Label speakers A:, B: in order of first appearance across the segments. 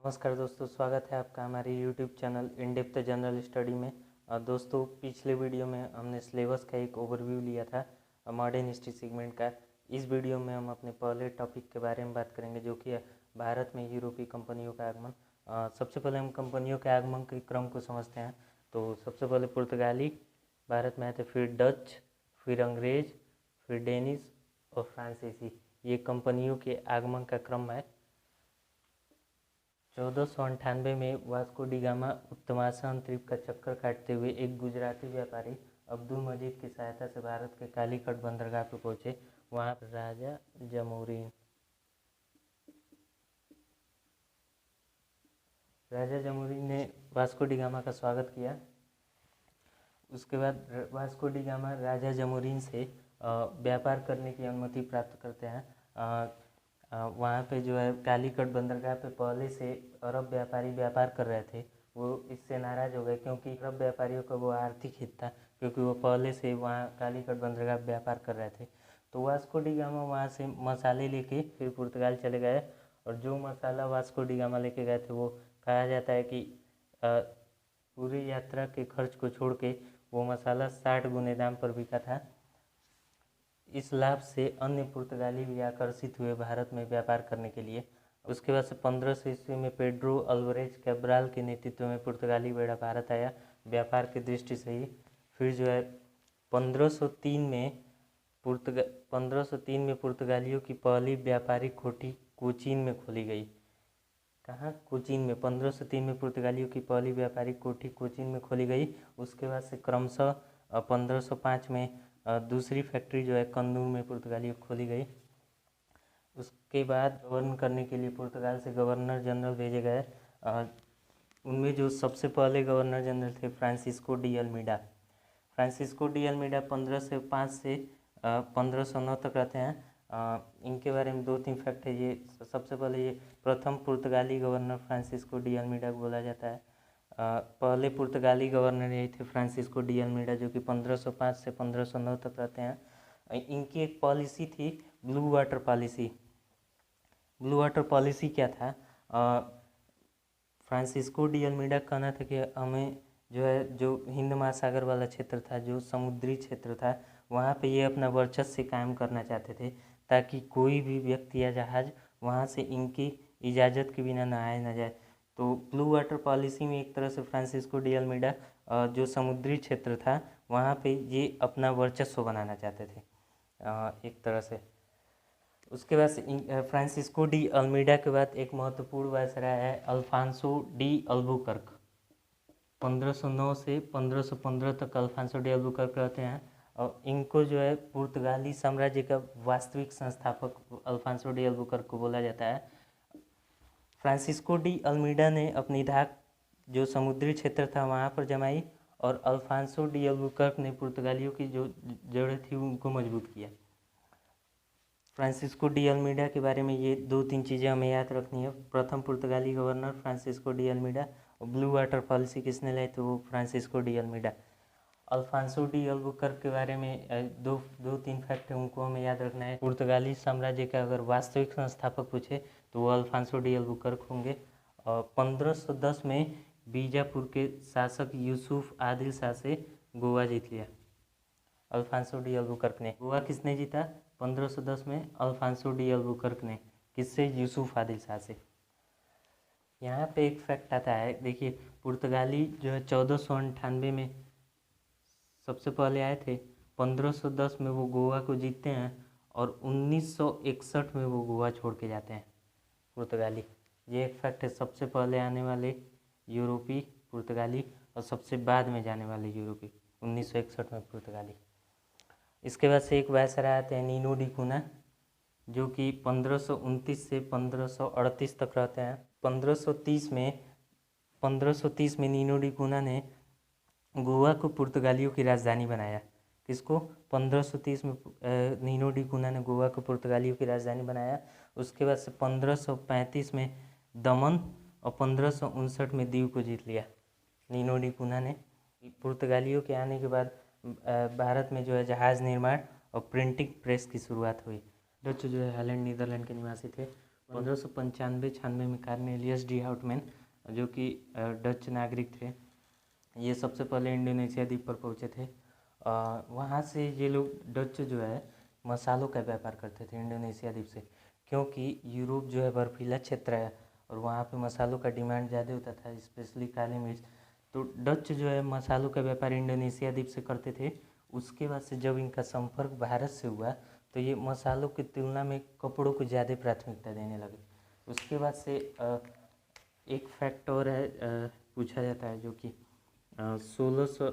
A: नमस्कार दोस्तों, स्वागत है आपका हमारे YouTube channel in depth general study में। दोस्तों, पिछले वीडियो में हमने सिलेबस का एक ओवरव्यू लिया था मॉडर्न हिस्ट्री सेगमेंट का। इस वीडियो में हम अपने पहले टॉपिक के बारे में बात करेंगे, जो कि भारत में यूरोपीय कंपनियों का आगमन। सबसे पहले हम कंपनियों के आगमन के क्रम को समझते हैं। तो सबसे पहले पुर्तगाली भारत में आए थे, फिर डच, फिर अंग्रेज, फिर डेनिश और फ्रांसीसी। ये कंपनियों के आगमन का क्रम है। 1498 में वास्को डी गामा उत्तमासन द्वीप का चक्कर काटते हुए एक गुजराती व्यापारी अब्दुल मजीद की सहायता से भारत के कालीकट बंदरगाह पर पहुंचे। वहां राजा जमोरीन ने वास्को डी गामा का स्वागत किया। उसके बाद वास्को डी गामा राजा जमोरीन से व्यापार करने की अनुमति प्राप्त करते हैं। वहाँ पे जो है कालीकट बंदरगाह पे पहले से अरब व्यापारी व्यापार कर रहे थे। वो इससे नाराज़ हो गए, क्योंकि अरब व्यापारियों का वो आर्थिक हित था, क्योंकि वो पहले से वहाँ कालीकट बंदरगाह व्यापार कर रहे थे। तो वास्को डी गामा वहाँ से मसाले लेके फिर पुर्तगाल चले गए, और जो मसाला वास्को डी गामा लेके गए थे वो कहा जाता है कि पूरी यात्रा के खर्च को छोड़ के वो मसाला 60 गुने दाम पर बिका था। इस लाभ से अन्य पुर्तगाली भी आकर्षित हुए भारत में व्यापार करने के लिए। उसके बाद से 1500 ईस्वी में पेड्रो अल्वारेज कैब्राल के नेतृत्व में पुर्तगाली बेड़ा भारत आया, व्यापार की दृष्टि से ही। फिर जो है 1503 में पुर्तगालियों की पहली व्यापारिक कोठी कोचीन में खोली गई। कहाँ? कोचीन में। 1503 में पुर्तगालियों की पहली व्यापारिक कोठी कोचीन में खोली गई। उसके बाद से क्रमशः 1505 में दूसरी फैक्ट्री जो है कन्नूर में पुर्तगालियों खोली गई। उसके बाद गवर्न करने के लिए पुर्तगाल से गवर्नर जनरल भेजे गए। उनमें जो सबसे पहले गवर्नर जनरल थे Francisco de Almeida. Francisco de Almeida 1505 से 1509 तक रहते हैं। इनके बारे में 2-3 फैक्ट है। ये सबसे पहले ये प्रथम पुर्तगाली गवर्नर फ्रांसिस्को डी अल्मीडा को बोला जाता है। पहले पुर्तगाली गवर्नर यही थे फ्रांसिस्को डी अल्मीडा, जो कि 1505 से 1509 तक रहते हैं। इनकी एक पॉलिसी थी blue water policy. Blue water policy क्या था? फ्रांसिस्को डी अल्मीडा का कहना था कि हमें जो है, जो हिंद महासागर वाला क्षेत्र था, जो समुद्री क्षेत्र था, वहाँ पे ये अपना वर्चस्व कायम करना चाहते थे, ताकि कोई भी व्यक्ति या जहाज़ वहाँ से इनकी इजाज़त के बिना ना आए ना जाए। तो ब्लू वाटर पॉलिसी में एक तरह से फ्रांसिस्को डी अल्मीडा जो समुद्री क्षेत्र था वहाँ पे ये अपना वर्चस्व बनाना चाहते थे एक तरह से। उसके बाद फ्रांसिस्को डी अल्मीडा के बाद एक महत्वपूर्ण वायसराय है अल्फांसो डी अल्बुकर्क। 1509 से 1515 तक अल्फांसो डी अल्बुकर्क रहते हैं, और इनको जो है पुर्तगाली साम्राज्य का वास्तविक संस्थापक अल्फांसो डी अल्बुकर्क को बोला जाता है। फ्रांसिस्को डी अल्मीडा ने अपनी धाक जो समुद्री क्षेत्र था वहाँ पर जमाई, और अल्फांसो डी अल्बुकर्क ने पुर्तगालियों की जो जड़ें थी उनको मजबूत किया। फ्रांसिस्को डी अल्मीडा के बारे में ये 2-3 चीज़ें हमें याद रखनी है। प्रथम पुर्तगाली गवर्नर फ्रांसिस्को डी अल्मीडा, और ब्लू वाटर पॉलिसी किसने लाई? तो वो Francisco de Almeida. Alfonso de Albuquerque के बारे में 2-3 फैक्ट है, उनको हमें याद रखना है। पुर्तगाली साम्राज्य का अगर वास्तविक संस्थापक पूछे तो वो अल्फांसो डी अल्बुकर्क होंगे। और 1510 में बीजापुर के शासक यूसुफ आदिल शाह से गोवा जीत लिया अल्फांसो डी अल्बुकर्क ने। गोवा किसने जीता? 1510 में अल्फांसो डी अल्बुकर्क ने। किससे? यूसुफ आदिल शाह से। यहाँ पे एक फैक्ट आता है, देखिए, पुर्तगाली जो है 1498 में सबसे पहले आए थे। 1510 में वो गोवा को जीतते हैं, और 1961 में वो गोवा छोड़ के जाते हैं पुर्तगाली। ये एक फैक्ट है। सबसे पहले आने वाले यूरोपी पुर्तगाली, और सबसे बाद में जाने वाले यूरोपी 1961 में पुर्तगाली। इसके बाद से एक वायसराय आते हैं नीनो डी कुना, जो कि 1529 से 1538 तक रहते हैं। 1530 में नीनो डी कुना ने गोवा को पुर्तगालियों की राजधानी बनाया। किसको? 1530 में नीनो डी कुना ने गोवा को पुर्तगालियों की राजधानी बनाया। उसके बाद से 1535 में दमन, और 1559 में दीव को जीत लिया नीनो डी कुना ने। पुर्तगालियों के आने के बाद भारत में जो है जहाज़ निर्माण और प्रिंटिंग प्रेस की शुरुआत हुई। डच जो है हॉलैंड नीदरलैंड के निवासी थे। 1595-96 में कार्नेलियस डी हाउटमैन, जो कि डच नागरिक थे, ये सबसे पहले इंडोनेशिया द्वीप पर पहुँचे थे। वहाँ से ये लोग डच जो है मसालों का व्यापार करते थे इंडोनेशिया द्वीप से, क्योंकि यूरोप जो है बर्फीला क्षेत्र है और वहाँ पे मसालों का डिमांड ज़्यादा होता था, स्पेशली काली मिर्च। तो डच जो है मसालों का व्यापार इंडोनेशिया द्वीप से करते थे। उसके बाद से जब इनका संपर्क भारत से हुआ तो ये मसालों की तुलना में कपड़ों को ज़्यादा प्राथमिकता देने लगे। उसके बाद से एक फैक्ट और है, पूछा जाता है, जो कि 1600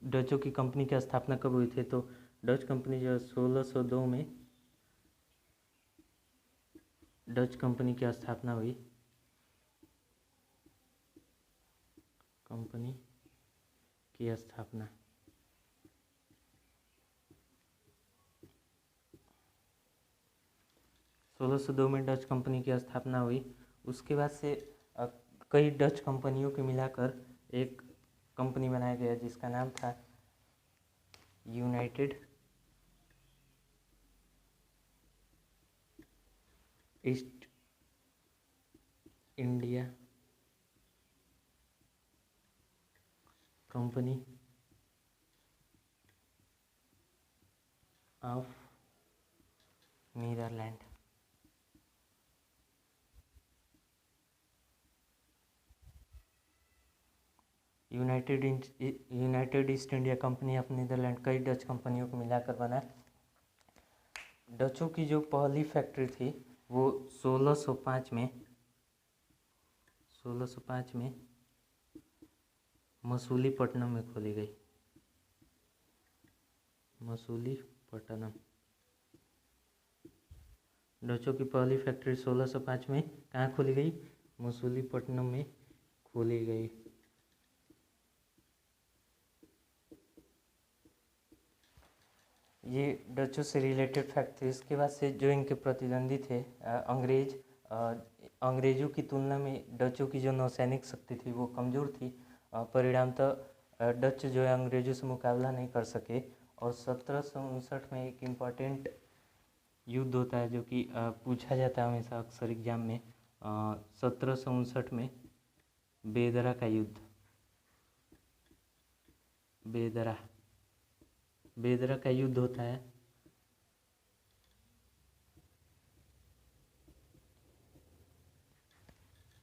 A: डचों की कंपनी की स्थापना कब हुई थी। तो डच कंपनी जो 1602 में डच कंपनी की स्थापना हुई। कंपनी की स्थापना 1602 में डच कंपनी की स्थापना हुई। उसके बाद से कई डच कंपनियों को मिलाकर एक कंपनी बनाया गया जिसका नाम था United East India Company of Netherland. United East India Company of Netherland कई डच कंपनियों को मिलाकर बना। डचों की जो पहली फैक्ट्री थी वो 1605 में मसूलीपट्टनम में खोली गई। मसूलीपट्टनम, डचों की पहली फैक्ट्री 1605 में कहाँ खोली गई? मसूलीपट्टनम में खोली गई। ये डचों से रिलेटेड फैक्ट थे। इसके बाद से जो इनके प्रतिद्वंदी थे अंग्रेज़ों की तुलना में डचों की जो नौसैनिक शक्ति थी वो कमज़ोर थी। परिणामतः डच जो है अंग्रेज़ों से मुकाबला नहीं कर सके और 1759 में एक इम्पॉर्टेंट युद्ध होता है जो कि पूछा जाता है हमेशा अक्सर एग्जाम में। 1759 में बेदरा का युद्ध, बेदरा का युद्ध होता है।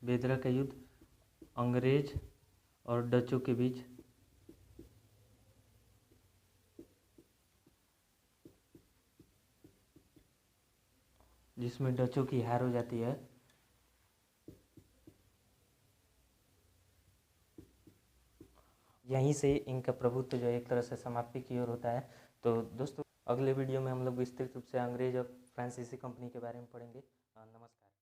A: बेदरा का युद्ध अंग्रेज और डचों के बीच जिसमें डचों की हार हो जाती है। यहीं से इनका प्रभुत्व जो एक तरह से समाप्ति की ओर होता है। तो दोस्तों अगले वीडियो में हम लोग विस्तृत रूप से अंग्रेज और फ्रांसीसी कंपनी के बारे में पढ़ेंगे। नमस्कार।